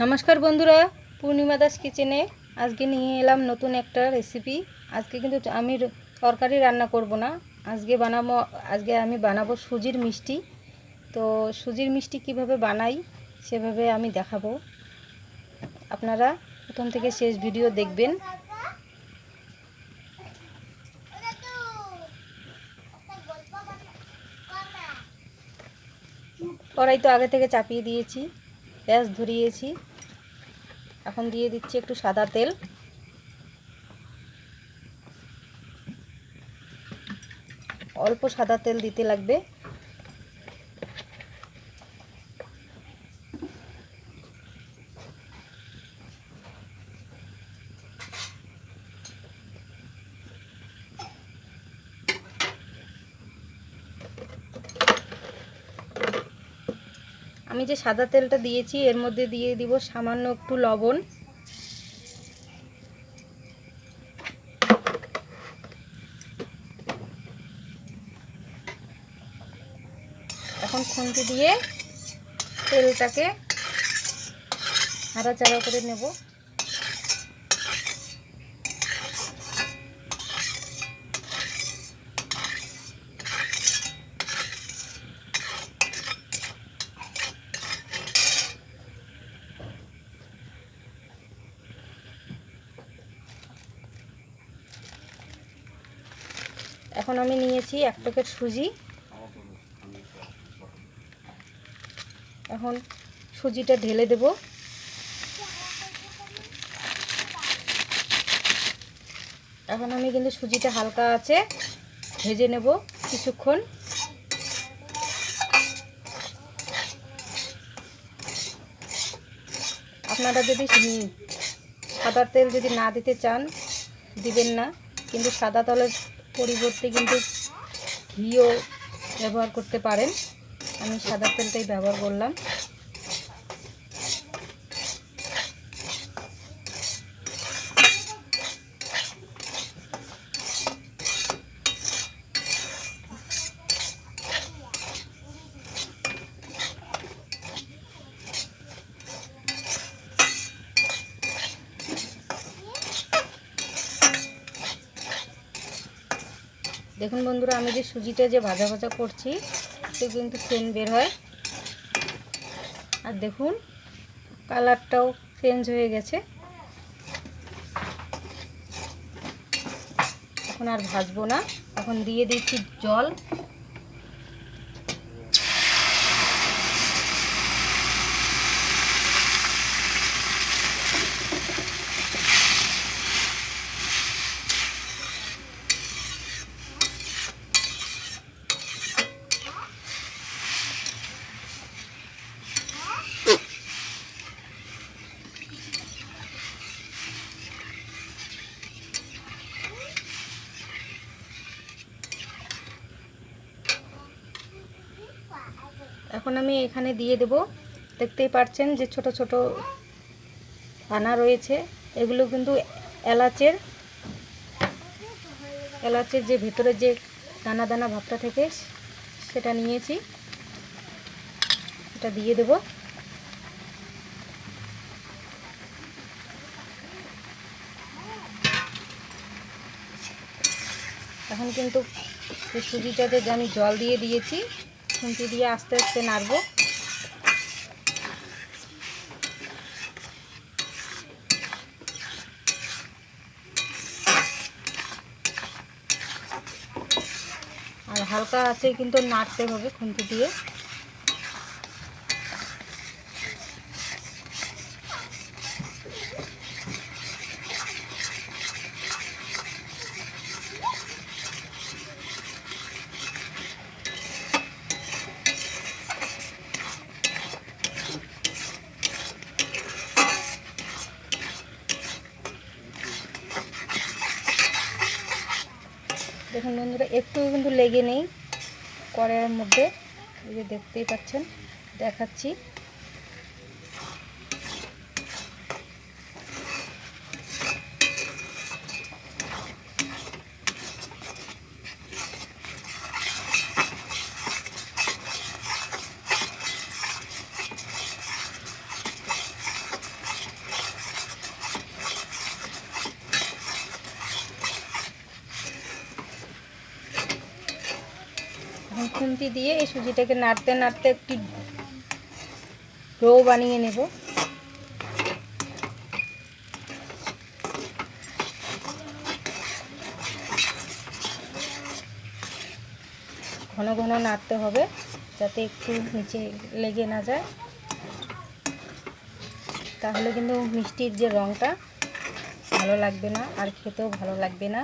নমস্কার বন্ধুরা, পূর্ণিমা দাস কিচেনে আজকে নিয়ে এলাম নতুন একটা রেসিপি। আজকে কিন্তু আমি তরকারি রান্না করব না, আজকে আমি বানাবো সুজির মিষ্টি। তো সুজির মিষ্টি কিভাবে বানাই সেভাবে আমি দেখাবো। আপনারা প্রথম থেকে শেষ ভিডিও দেখবেন। কড়াই তো আগে থেকে চাপিয়ে দিয়েছি, গ্যাস ধরিয়েছি। এখন দিয়ে দিচ্ছি একটু সাদা তেল। অল্প সাদা তেল দিতে লাগবে। আমি যে সাদা তেলটা দিয়েছি এর মধ্যে দিয়ে দিব সামান্য একটু লবণ। এখন খুন্তি দিয়ে তেলটাকে নাড়াচাড়া করে নেব। এখন আমি নিয়েছি 1 প্যাকেট সুজি। এখন সুজিটা ঢেলে দেব। এখন আমি কিন্তু সুজিটা হালকা আছে ভেজে নেব কিছুক্ষণ। আপনারা যদি সাদা তেল যদি না দিতে চান দিবেন না, কিন্তু সাদা তেলের পরিবর্তে কিন্তু ঘিও ব্যবহার করতে পারেন। আমি সাদা তেলটাই ব্যবহার করলাম। দেখুন বন্ধুরা, আমি যে সুজিটা যে ভাজা ভাজা করছি সে কিন্তু সেন্ট বের হয়। আর দেখুন কালারটাও চেঞ্জ হয়ে গেছে। এখন আর ভাজবো না, এখন দিয়ে দিচ্ছি জল। এখন আমি এখানে দিয়ে দেব, দেখতেই পাচ্ছেন যে ছোট ছোট দানা রয়েছে, এগুলো কিন্তু এলাচের যে ভেতরে যে দানা দানা ভাবটা থেকে সেটা নিয়েছি, এটা দিয়ে দেব। এখন কিন্তু এই সুজিটাতে যে আমি জল দিয়ে দিয়েছি, খুন্তি দিয়ে আস্তে আস্তে নাড়বো। আর হালকা আছে কিন্তু নাড়তে হবে খুন্তি দিয়ে। দেখুন বন্ধুরা, একটু কিন্তু লেগে নেই কড়াইয়ের মধ্যে, এই যে দেখতেই পাচ্ছেন, দেখাচ্ছি। খুন্তি দিয়ে এই সুজিটাকে নাড়তে নাড়তে একটি ডো বানিয়ে নেব। ঘন ঘন নাড়তে হবে যাতে একটু নিচে লেগে না যায়, তাহলে কিন্তু মিষ্টির যে রঙটা ভালো লাগবে না আর খেতেও ভালো লাগবে না।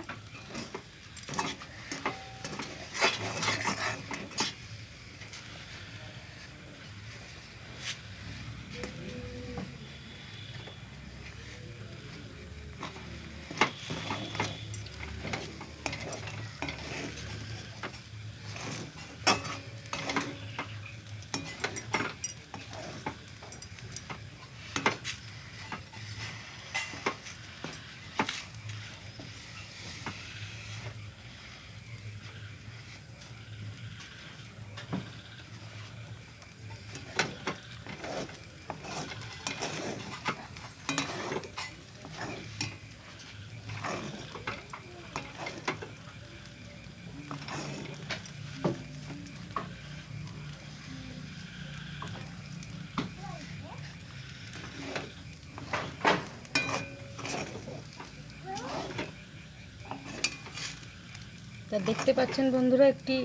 তা দেখতে পাচ্ছেন বন্ধুরা, একটি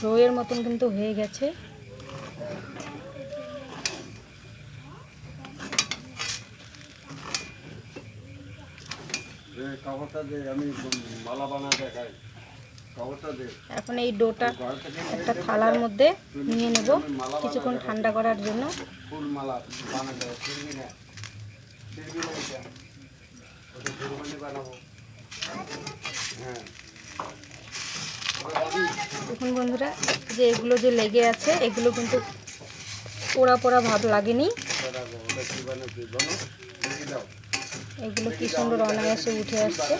রোয়ের মতন কিন্তু হয়ে গেছে। এখন এই ডোটা একটা থালার মধ্যে নিয়ে নেব কিছুক্ষণ ঠান্ডা করার জন্য। দেখুন বন্ধুরা, যে এগুলো যে লেগে আছে এগুলো কিন্তু পোড়া পোড়া ভাব লাগেনি, এগুলো কি সুন্দর অনায়াসে উঠে আসছে।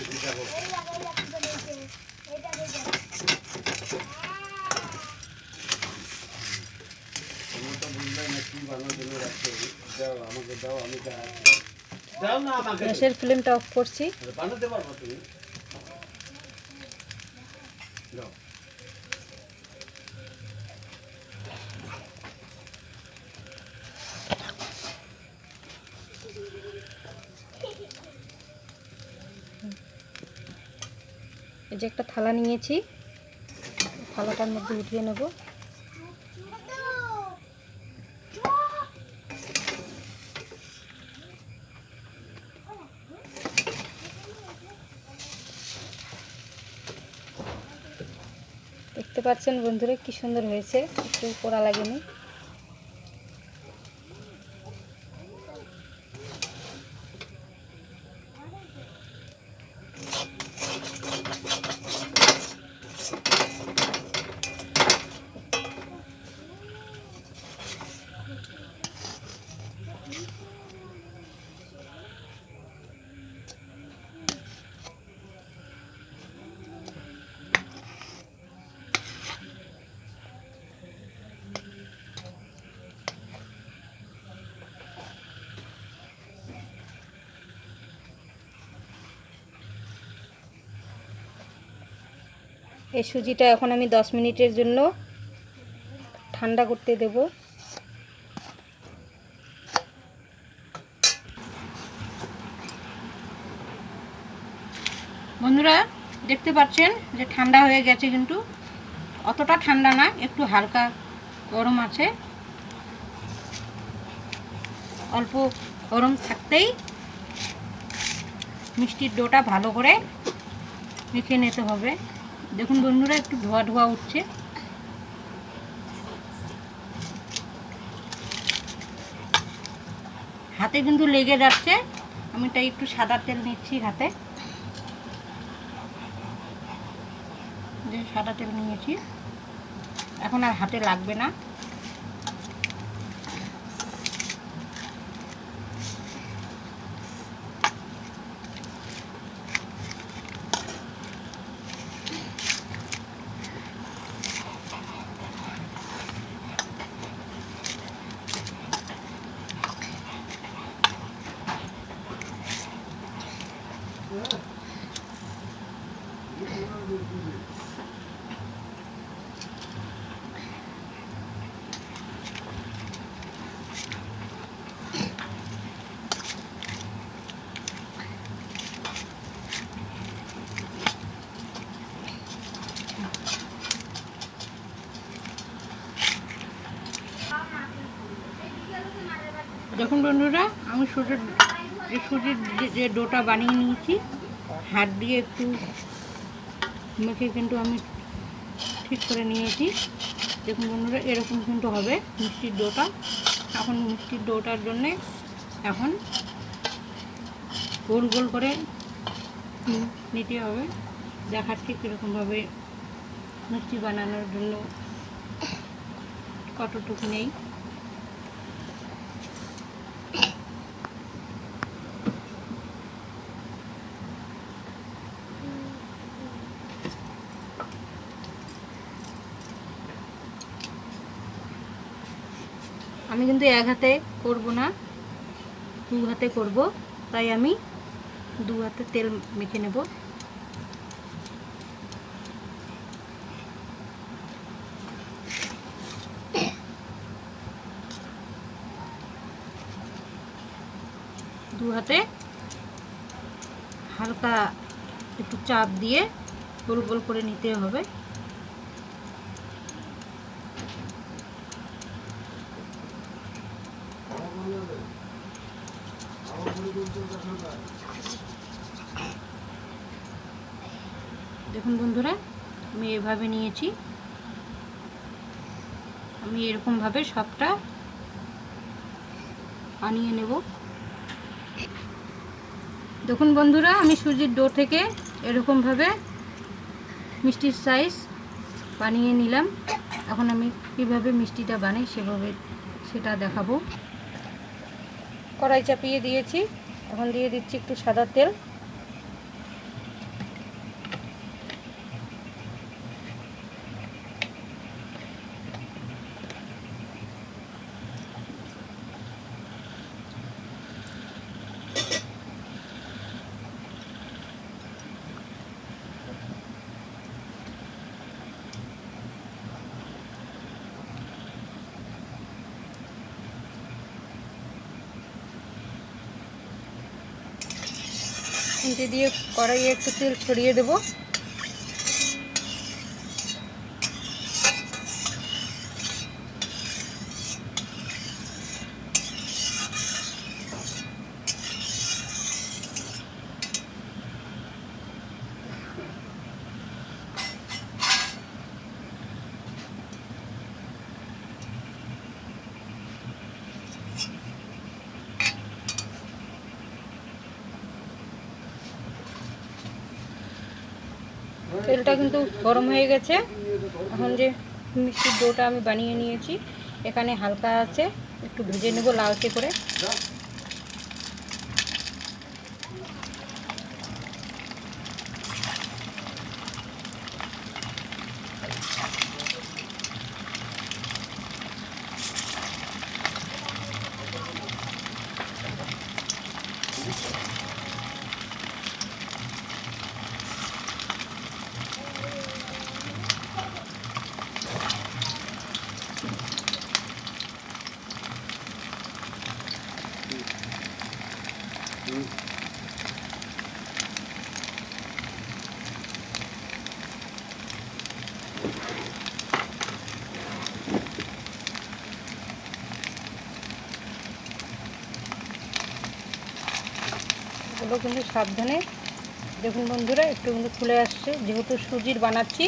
গ্যাসের ফ্লেমটা অফ করছি। এই যে একটা থালা নিয়েছি, থালাটার মধ্যে উঠিয়ে নেব। দেখতে পাচ্ছেন বন্ধুরা কি সুন্দর হয়েছে, একটু পোড়া লাগেনি। এই সুজিটা এখন আমি 10 মিনিটের জন্য ঠান্ডা করতে দেব। বন্ধুরা দেখতে পাচ্ছেন যে ঠান্ডা হয়ে গেছে, কিন্তু অতটা ঠান্ডা না, একটু হালকা গরম আছে। অল্প গরম থাকতেই মিষ্টির ডোটা ভালো করে মেখে নিতে হবে। দেখুন বন্ধুরা, একটু ধোয়া ধোয়া উঠছে। হাতে কিন্তু লেগে যাচ্ছে, আমি তাই একটু সাদা তেল নিচ্ছি হাতে। যে সাদা তেল নিয়েছি, এখন আর হাতে লাগবে না। দেখুন বন্ধুরা, আমি সুজির যে ডোটা বানিয়ে নিয়েছি, হাত দিয়ে একটু মেখে কিন্তু আমি ঠিক করে নিয়েছি। দেখুন বন্ধুরা, এরকম কিন্তু হবে মিষ্টির ডোটা। এখন মিষ্টির ডোটার জন্যে এখন গোল গোল করে নিতে হবে। দেখাচ্ছি কীরকমভাবে মিষ্টি বানানোর জন্য কতটুকু নেই। আমি কিন্তু এক হাতে করব না, দু হাতে করব, তাই আমি দু হাতে তেল মেখে নেব। দু হাতে হালকা একটু চাপ দিয়ে গোল গোল করে নিতে হবে। দেখুন বন্ধুরা, আমি এভাবে নিয়েছি। আমি এরকমভাবে সবটা বানিয়ে নেব। দেখুন বন্ধুরা, আমি সুজির ডো থেকে এরকমভাবে মিষ্টির সাইজ বানিয়ে নিলাম। এখন আমি কীভাবে মিষ্টিটা বানাই সেটা দেখাবো। কড়াই চাপিয়ে দিয়েছি, এখন দিয়ে দিচ্ছি একটু সাদা তেল। খুন্তি দিয়ে কড়াইয়ে একটু তেল ছড়িয়ে দেব। তেলটা কিন্তু গরম হয়ে গেছে। এখন যে মিষ্টির ডোটা আমি বানিয়ে নিয়েছি, এখানে হালকা আছে একটু ভেজে নেব লালচে করে। এগুলো কিন্তু সাবধানে, দেখুন বন্ধুরা, একটু কিন্তু খুলে আসছে। যেহেতু সুজির বানাচ্ছি,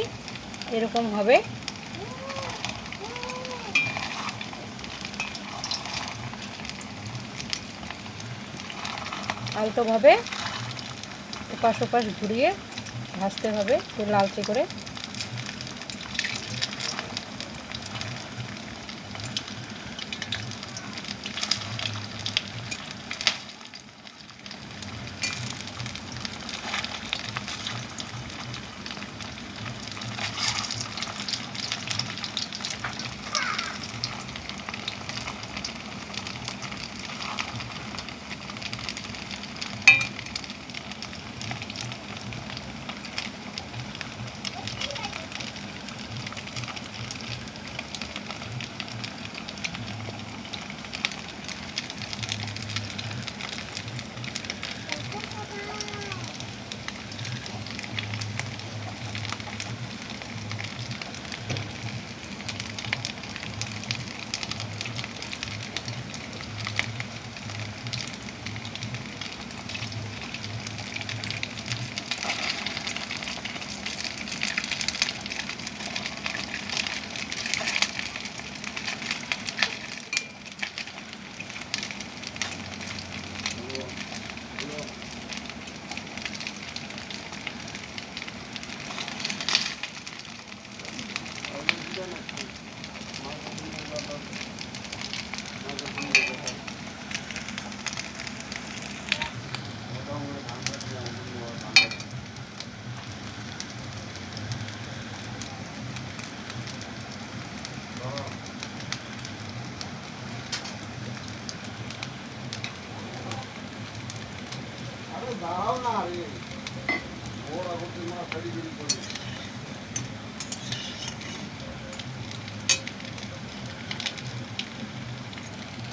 এরকম হবে। আলতোভাবে ওপাশ ওপাশ ঘুরিয়ে ভাজতে হবে একটু লালচে করে।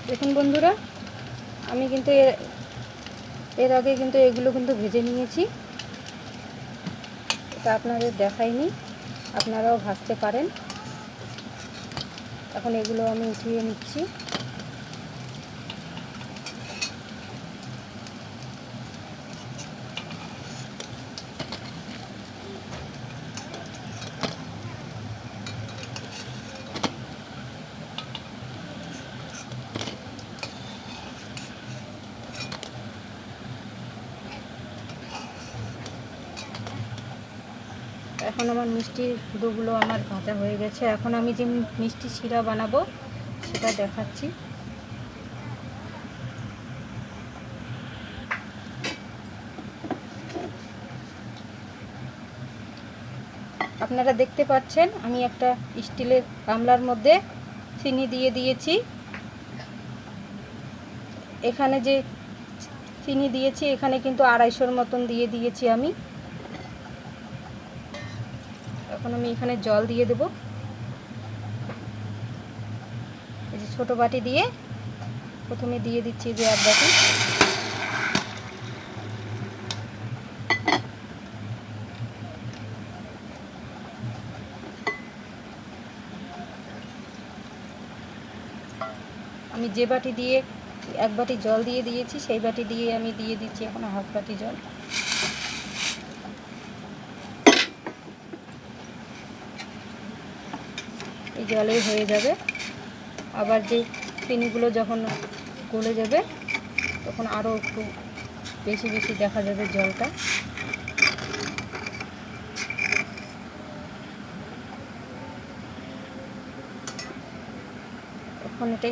দেখুন বন্ধুরা, আমি কিন্তু এর আগে কিন্তু এগুলো কিন্তু ভেজে নিয়েছি, এটা আপনাদের দেখাইনি, আপনারাও ভাজতে পারেন। এখন এগুলো আমি উঠিয়ে নিচ্ছি। এখন আমার মিষ্টির ডোগুলো আমার ভাজা হয়ে গেছে। এখন আমি যে মিষ্টি শিরা বানাবো সেটা দেখাচ্ছি। আপনারা দেখতে পাচ্ছেন আমি একটা স্টিলের গামলার মধ্যে চিনি দিয়ে দিয়েছি। এখানে যে চিনি দিয়েছি এখানে কিন্তু 250 মতন দিয়ে দিয়েছি আমি। এখন আমি এখানে জল দিয়ে দেব। এই যে ছোট বাটি দিয়ে প্রথমে দিয়ে দিচ্ছি যে 1 বাটি। আমি যে বাটি দিয়ে 1 বাটি জল দিয়ে দিয়েছি সেই বাটি দিয়ে আমি দিয়ে দিচ্ছি এখন 1/2 বাটি জল। এই জলেই হয়ে যাবে। আবার যে চিনিগুলো যখন গলে যাবে তখন আরও একটু বেশি বেশি দেখা যাবে জলটা। এখন এটা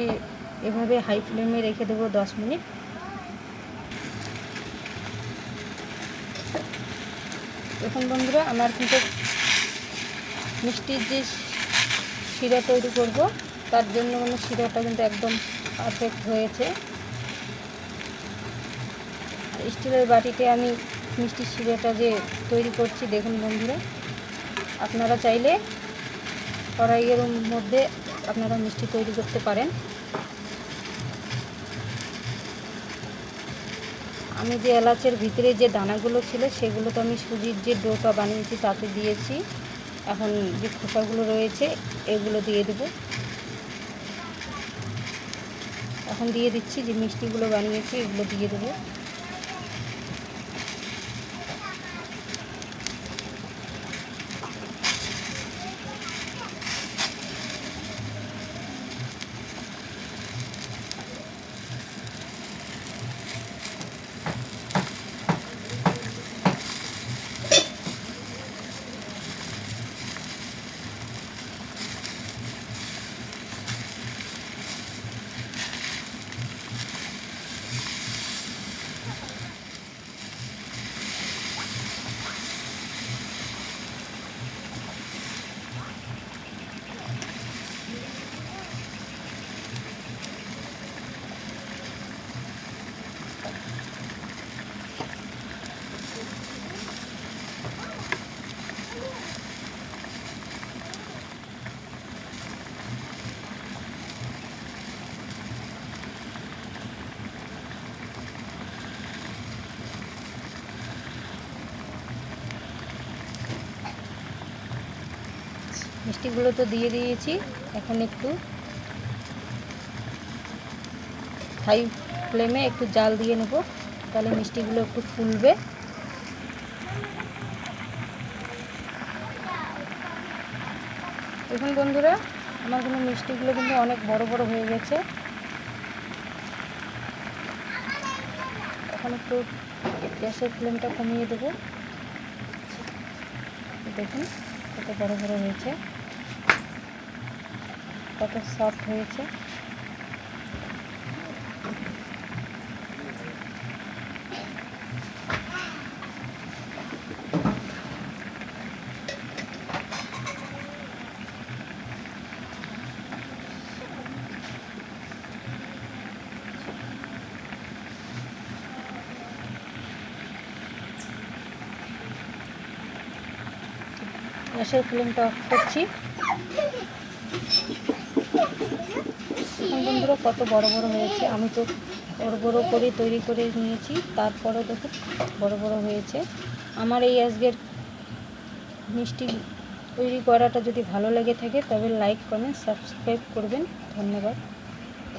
এভাবে হাই ফ্লেমে রেখে দেবো 10 মিনিট। এখন বন্ধুরা আমার কিন্তু মিষ্টির যে শিরা তৈরি করব তার জন্য মানে শিরাটা কিন্তু একদম পারফেক্ট হয়েছে। স্টিলের বাটিতে আমি মিষ্টির শিরাটা যে তৈরি করছি দেখুন বন্ধুরা, আপনারা চাইলে কড়াইয়ের মধ্যে আপনারা মিষ্টি তৈরি করতে পারেন। আমি যে এলাচের ভিতরে যে দানাগুলো ছিল সেগুলো তো আমি সুজির যে ডোটা বানিয়েছি তাতে দিয়েছি। এখন যে খোসাগুলো রয়েছে এগুলো দিয়ে দেব। এখন দিয়ে দিচ্ছি যে মিষ্টিগুলো বানিয়েছি এগুলো দিয়ে দেবো। মিষ্টিগুলো তো দিয়ে দিয়েছি, এখন একটু হাই ফ্লেমে একটু জাল দিয়ে নেব, তাহলে মিষ্টিগুলো একটু ফুলবে। দেখুন বন্ধুরা, আমার কিন্তু মিষ্টিগুলো কিন্তু অনেক বড় বড় হয়ে গেছে। এখন একটু গ্যাসের ফ্লেমটা কমিয়ে দেবো। দেখুন কত বড় বড় হয়েছে, কত সফট হয়েছে। গ্যাসের ফ্লেমটা অফ করছি। এখন বন্ধুরা কত বড় বড় হয়েছে, আমি তো বড় বড় করে তৈরি করে নিয়েছি, তারপরেও দেখুন বড় বড় হয়েছে। আমার এই আজকের মিষ্টি তৈরি করাটা যদি ভালো লেগে থাকে তবে লাইক কমেন্ট সাবস্ক্রাইব করবেন। ধন্যবাদ।